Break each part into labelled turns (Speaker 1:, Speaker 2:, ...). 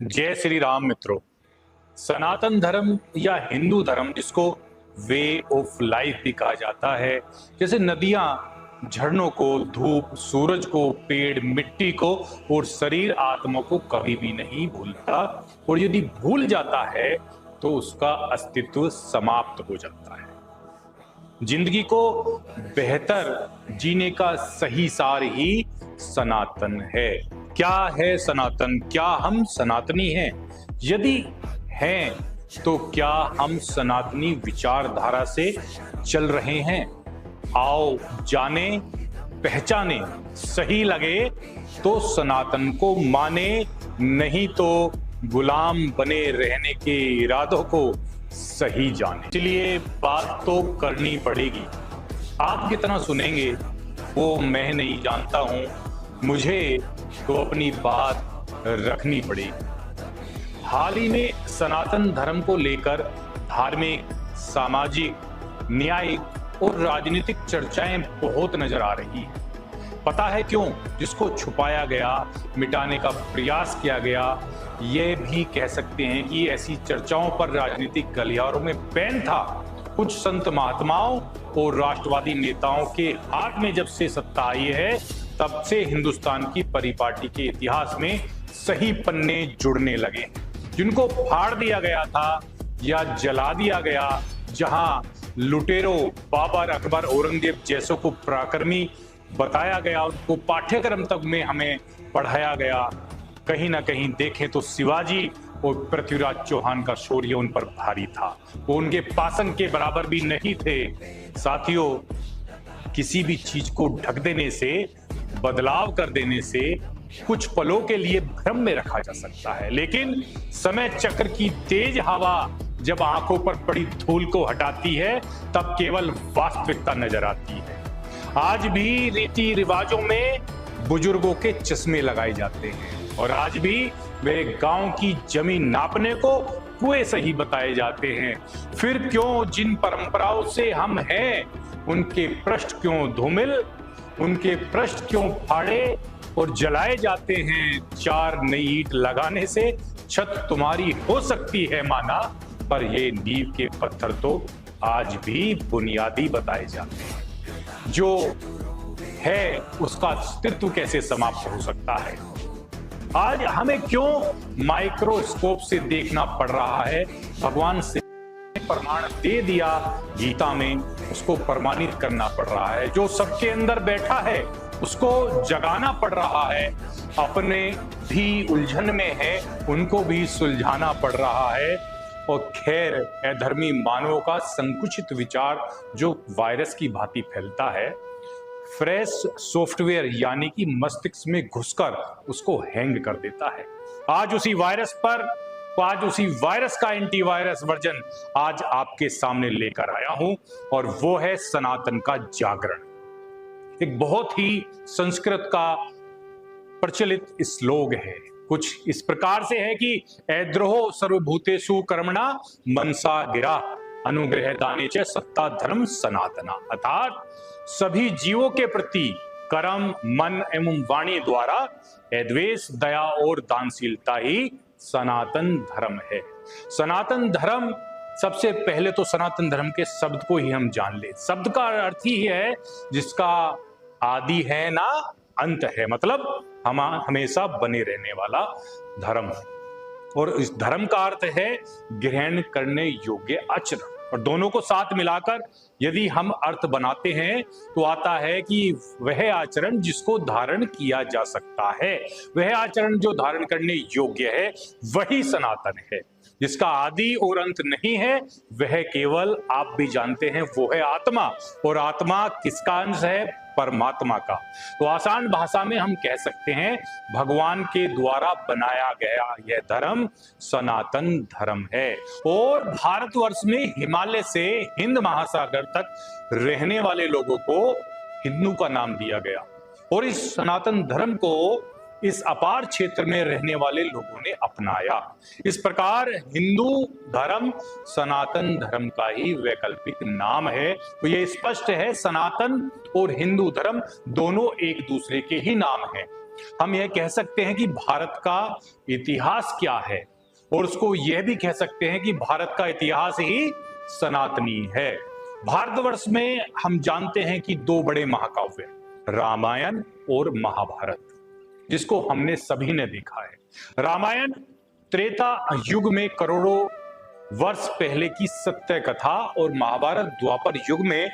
Speaker 1: जय श्री राम मित्रों। सनातन धर्म या हिंदू धर्म, जिसको वे ऑफ लाइफ भी कहा जाता है, जैसे नदियां झरनों को, धूप सूरज को, पेड़ मिट्टी को और शरीर आत्मा को कभी भी नहीं भूलता, और यदि भूल जाता है तो उसका अस्तित्व समाप्त हो जाता है। जिंदगी को बेहतर जीने का सही सार ही सनातन है। क्या है सनातन? क्या हम सनातनी हैं? यदि हैं तो क्या हम सनातनी विचारधारा से चल रहे हैं? आओ जाने पहचाने, सही लगे तो सनातन को माने, नहीं तो गुलाम बने रहने के इरादों को सही जाने। इसलिए बात तो करनी पड़ेगी। आप कितना सुनेंगे वो मैं नहीं जानता हूं, मुझे तो अपनी बात रखनी पड़ेगी। हाल ही में सनातन धर्म को लेकर धार्मिक, सामाजिक, न्यायिक और राजनीतिक चर्चाएं बहुत नजर आ रही हैं। पता है क्यों? जिसको छुपाया गया, मिटाने का प्रयास किया गया, ये भी कह सकते हैं कि ऐसी चर्चाओं पर राजनीतिक गलियारों में बैन था। कुछ संत महात्माओं और राष्ट्रवादी नेताओं के हाथ में जब से सत्ता आई है, तब से हिंदुस्तान की परिपाटी के इतिहास में सही पन्ने जुड़ने लगे। जिनको फाड़ दिया गया था या जला दिया गया, जहां लुटेरों बाबर, अकबर, औरंगजेब जैसों को पराक्रमी बताया गया, उनको पाठ्यक्रम तक में हमें पढ़ाया गया, कहीं ना कहीं देखें तो शिवाजी और पृथ्वीराज चौहान का शौर्य उन पर भारी था। वो उनके पासन के बराबर भी नहीं थे। साथियों, किसी भी चीज को ढक देने से, बदलाव कर देने से कुछ पलों के लिए भ्रम में रखा जा सकता है, लेकिन समय चक्र की तेज हवा जब आंखों पर पड़ी धूल को हटाती है, तब केवल वास्तविकता नजर आती है। आज भी रीति रिवाजों में बुजुर्गों के चश्मे लगाए जाते हैं, और आज भी वे गांव की जमीन नापने को कुएं सही बताए जाते हैं। फिर क्यों जिन परंपराओं से हम हैं, उनके पृष्ठ क्यों धूमिल, उनके पृष्ठ क्यों फाड़े और जलाए जाते हैं? चार नई ईंट लगाने से छत तुम्हारी हो सकती है माना, पर ये नींव के पत्थर तो आज भी बुनियादी बताए जाते हैं। जो है उसका अस्तित्व कैसे समाप्त हो सकता है? आज हमें क्यों माइक्रोस्कोप से देखना पड़ रहा है? भगवान से प्रमाण दे दिया गीता में, उसको प्रमाणित करना पड़ रहा है। जो सबके अंदर बैठा है उसको जगाना पड़ रहा है। अपने भी उलझन में है, उनको भी सुलझाना पड़ रहा है। और खैर, अधर्मी मानवों का संकुचित विचार जो वायरस की भांति फैलता है, फ्रेश सॉफ्टवेयर यानी कि मस्तिष्क में घुसकर उसको हैंग कर देता है। आज उसी वायरस का एंटीवायरस वर्जन आज आपके सामने लेकर आया हूं, और वो है सनातन का जागरण। एक बहुत ही संस्कृत का प्रचलित श्लोक है, कुछ इस प्रकार से है कि ऐद्रोहो सर्वभूतेषु कर्मणा मनसा गिरा अनुग्रह दाने च सत्ता धर्म सनातना। अर्थात सभी जीवों के प्रति कर्म, मन एवं वाणी द्वारा द्वेष, दया और दानशीलता ही सनातन धर्म है। सनातन धर्म, सबसे पहले तो सनातन धर्म के शब्द को ही हम जान ले। शब्द का अर्थ ही है जिसका आदि है ना अंत है, मतलब हम हमेशा बने रहने वाला धर्म। और इस धर्म का अर्थ है ग्रहण करने योग्य आचरण। और दोनों को साथ मिलाकर यदि हम अर्थ बनाते हैं तो आता है कि वह आचरण जिसको धारण किया जा सकता है, वह आचरण जो धारण करने योग्य है, वही सनातन है। जिसका आदि और अंत नहीं है, वह केवल, आप भी जानते हैं, वो है आत्मा। और आत्मा किसका अंश है? परमात्मा का। तो आसान भाषा में हम कह सकते हैं, भगवान के द्वारा बनाया गया यह धर्म सनातन धर्म है। और भारतवर्ष में हिमालय से हिंद महासागर तक रहने वाले लोगों को हिंदू का नाम दिया गया, और इस सनातन धर्म को इस अपार क्षेत्र में रहने वाले लोगों ने अपनाया। इस प्रकार हिंदू धर्म सनातन धर्म का ही वैकल्पिक नाम है। तो ये स्पष्ट है, सनातन और हिंदू धर्म दोनों एक दूसरे के ही नाम हैं। हम यह कह सकते हैं कि भारत का इतिहास क्या है, और उसको यह भी कह सकते हैं कि भारत का इतिहास ही सनातनी है। भारतवर्ष में हम जानते हैं कि दो बड़े महाकाव्य, रामायण और महाभारत, जिसको हमने सभी ने देखा है। रामायण त्रेता युग में करोड़ों वर्ष पहले की सत्य कथा और महाभारत द्वापर युग में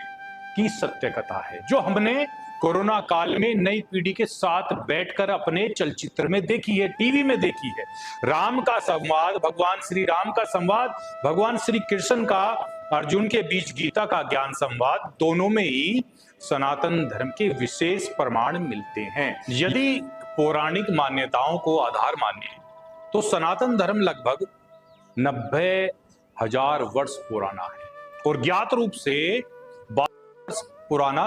Speaker 1: की सत्य कथा है, जो हमने कोरोना काल में नई पीढ़ी के साथ बैठकर अपने चलचित्र में देखी है, टीवी में देखी है। राम का संवाद, भगवान श्री राम का संवाद, भगवान श्री कृष्ण का अर्जुन के बीच गीता का ज्ञान संवाद, दोनों में ही सनातन धर्म के विशेष प्रमाण मिलते हैं। यदि पौराणिक मान्यताओं को आधार माने तो सनातन धर्म लगभग 90,000 वर्ष पुराना है, और ज्ञात रूप से 12 वर्ष पुराना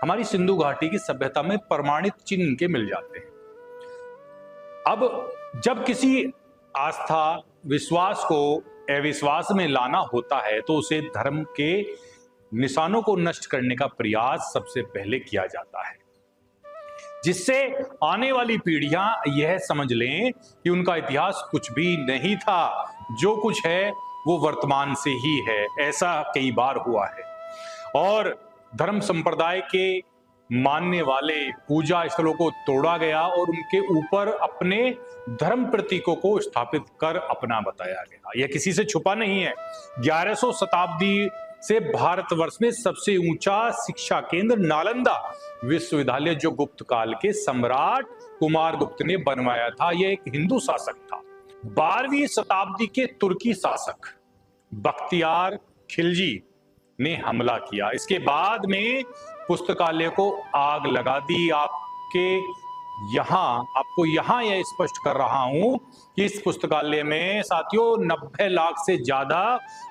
Speaker 1: हमारी सिंधु घाटी की सभ्यता में प्रमाणित चिन्ह इनके मिल जाते हैं। अब जब किसी आस्था विश्वास को अविश्वास में लाना होता है तो उसे धर्म के निशानों को नष्ट करने का प्रयास सबसे पहले किया जाता है, जिससे आने वाली पीढ़ियां यह समझ लें कि उनका इतिहास कुछ भी नहीं था, जो कुछ है वो वर्तमान से ही है। ऐसा कई बार हुआ है, और धर्म संप्रदाय के मानने वाले पूजा स्थलों को तोड़ा गया और उनके ऊपर अपने धर्म प्रतीकों को स्थापित कर अपना बताया गया। यह किसी से छुपा नहीं है। 1100 शताब्दी से भारतवर्ष में सबसे ऊंचा शिक्षा केंद्र नालंदा विश्वविद्यालय, जो गुप्त काल के सम्राट कुमार गुप्त ने बनवाया था, यह एक हिंदू शासक था। 12वीं शताब्दी के तुर्की शासक बख्तियार खिलजी ने हमला किया। इसके बाद में पुस्तकालय को आग लगा दी। आपको यहां यह स्पष्ट कर रहा हूं कि इस पुस्तकालय में साथियों 90 लाख से ज्यादा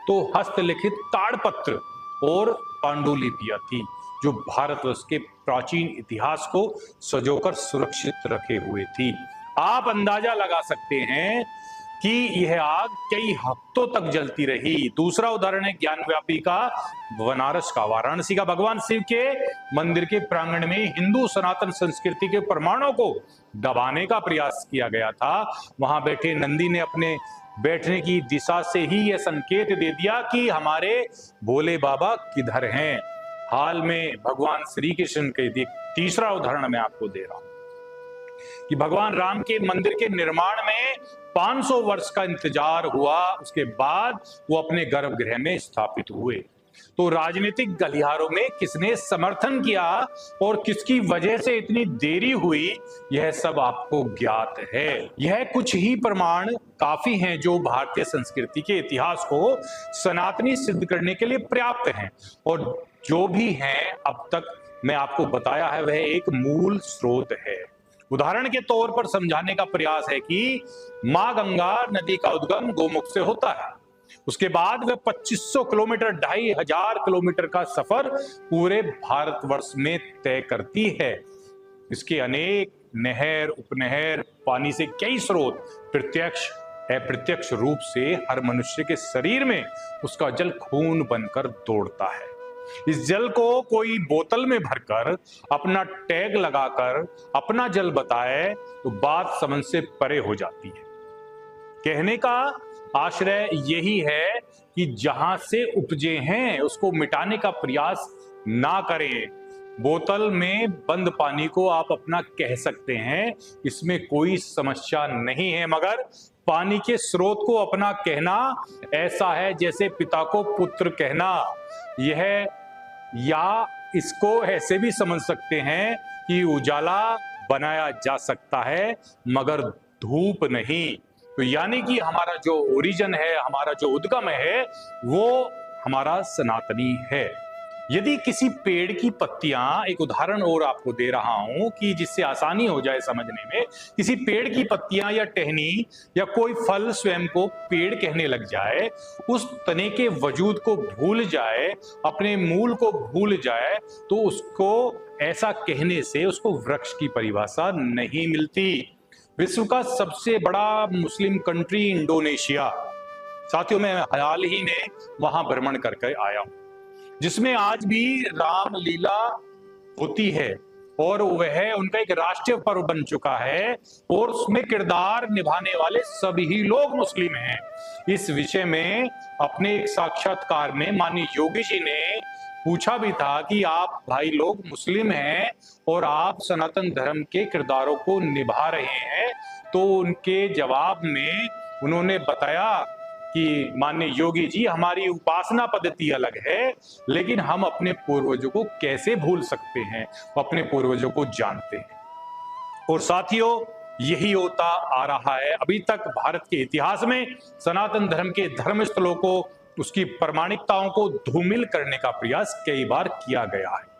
Speaker 1: तो हस्तलिखित ताड़पत्र और पांडुलिपियां थी, जो भारतवर्ष के प्राचीन इतिहास को सजोकर सुरक्षित रखे हुए थी। आप अंदाजा लगा सकते हैं कि यह आग कई हफ्तों तक जलती रही। दूसरा उदाहरण है ज्ञानव्यापी का बनारस का, वाराणसी का। भगवान शिव के मंदिर के प्रांगण में हिंदू सनातन संस्कृति के प्रमाणों को दबाने का प्रयास किया गया था। वहां बैठे नंदी ने अपने बैठने की दिशा से ही यह संकेत दे दिया कि हमारे भोले बाबा किधर हैं। हाल में भगवान श्री कृष्ण के तीसरा उदाहरण मैं आपको दे रहा हूं कि भगवान राम के मंदिर के निर्माण में 500 वर्ष का इंतजार हुआ, उसके बाद वो अपने गर्भगृह में स्थापित हुए। तो राजनीतिक गलियारों में किसने समर्थन किया और किसकी वजह से इतनी देरी हुई, यह सब आपको ज्ञात है। यह कुछ ही प्रमाण काफी हैं जो भारतीय संस्कृति के इतिहास को सनातनी सिद्ध करने के लिए पर्याप्त हैं, और जो भी हैं अब तक मैं आपको बताया है वह एक मूल स्रोत है। उदाहरण के तौर पर समझाने का प्रयास है कि मां गंगा नदी का उद्गम गोमुख से होता है। उसके बाद वह 2500 किलोमीटर 2500 किलोमीटर का सफर पूरे भारतवर्ष में तय करती है। इसके अनेक नहर, उपनहर, पानी से कई स्रोत प्रत्यक्ष अप्रत्यक्ष रूप से हर मनुष्य के शरीर में उसका जल खून बनकर दौड़ता है। इस जल को कोई बोतल में भरकर अपना टैग लगाकर अपना जल बताए तो बात समझ से परे हो जाती है। कहने का आश्रय यही है कि जहां से उपजे हैं उसको मिटाने का प्रयास ना करें। बोतल में बंद पानी को आप अपना कह सकते हैं, इसमें कोई समस्या नहीं है, मगर पानी के स्रोत को अपना कहना ऐसा है जैसे पिता को पुत्र कहना। यह या इसको ऐसे भी समझ सकते हैं कि उजाला बनाया जा सकता है मगर धूप नहीं। तो यानी कि हमारा जो ओरिजिन है, हमारा जो उद्गम है, वो हमारा सनातनी है। यदि किसी पेड़ की पत्तियां, एक उदाहरण और आपको दे रहा हूं कि जिससे आसानी हो जाए समझने में, किसी पेड़ की पत्तियां या टहनी या कोई फल स्वयं को पेड़ कहने लग जाए, उस तने के वजूद को भूल जाए, अपने मूल को भूल जाए, तो उसको ऐसा कहने से उसको वृक्ष की परिभाषा नहीं मिलती। विश्व का सबसे बड़ा मुस्लिम कंट्री इंडोनेशिया, साथियों मैं हाल ही में वहां भ्रमण करके आया हूं, जिसमें आज भी रामलीला होती है। और वह उनका एक राष्ट्रीय पर्व बन चुका है और उसमें किरदार निभाने वाले सभी लोग मुस्लिम हैं। इस विषय में अपने एक साक्षात्कार में माननीय योगी जी ने पूछा भी था कि आप भाई लोग मुस्लिम हैं और आप सनातन धर्म के किरदारों को निभा रहे हैं, तो उनके जवाब में उन्होंने बताया कि माननीय योगी जी, हमारी उपासना पद्धति अलग है, लेकिन हम अपने पूर्वजों को कैसे भूल सकते हैं, अपने पूर्वजों को जानते हैं। और साथियों, यही होता आ रहा है अभी तक भारत के इतिहास में। सनातन धर्म के धर्म स्थलों को, उसकी प्रामाणिकताओं को धूमिल करने का प्रयास कई बार किया गया है।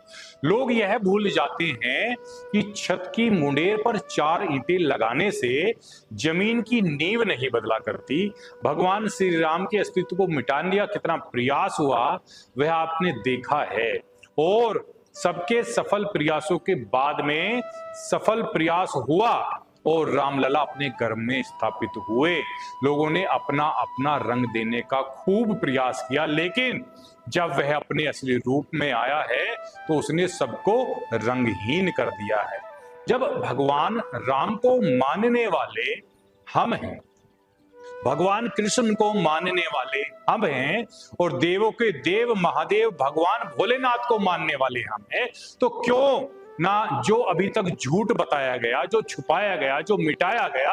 Speaker 1: लोग यह भूल जाते हैं कि छत की मुंडेर पर 4 ईंटें लगाने से जमीन की नींव नहीं बदला करती। भगवान श्री राम के अस्तित्व को मिटाने का कितना प्रयास हुआ वह आपने देखा है, और सबके सफल प्रयासों के बाद में सफल प्रयास हुआ और रामलला अपने घर में स्थापित हुए। लोगों ने अपना अपना रंग देने का खूब प्रयास किया, लेकिन जब वह अपने असली रूप में आया है तो उसने सबको रंगहीन कर दिया है। जब भगवान राम को मानने वाले हम हैं, भगवान कृष्ण को मानने वाले हम हैं, और देवों के देव महादेव भगवान भोलेनाथ को मानने वाले हम हैं, तो क्यों ना जो अभी तक झूठ बताया गया, जो छुपाया गया, जो मिटाया गया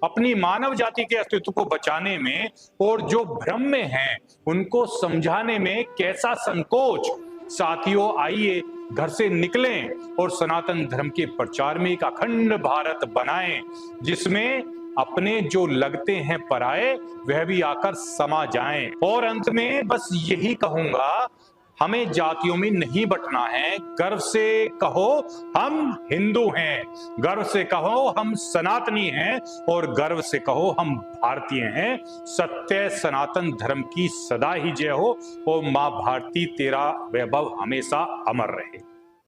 Speaker 1: अपनी मानव जाति के अस्तित्व को बचाने में, और जो भ्रम में हैं उनको समझाने में कैसा संकोच। साथियों, आइए घर से निकलें और सनातन धर्म के प्रचार में एक अखंड भारत बनाएं, जिसमें अपने जो लगते हैं पराये वह भी आकर समा जाएं। और अंत में बस यही कहूंगा, हमें जातियों में नहीं बंटना है। गर्व से कहो हम हिंदू हैं, गर्व से कहो हम सनातनी हैं, और गर्व से कहो हम भारतीय हैं। सत्य सनातन धर्म की सदा ही जय हो, और मां भारती तेरा वैभव हमेशा अमर रहे।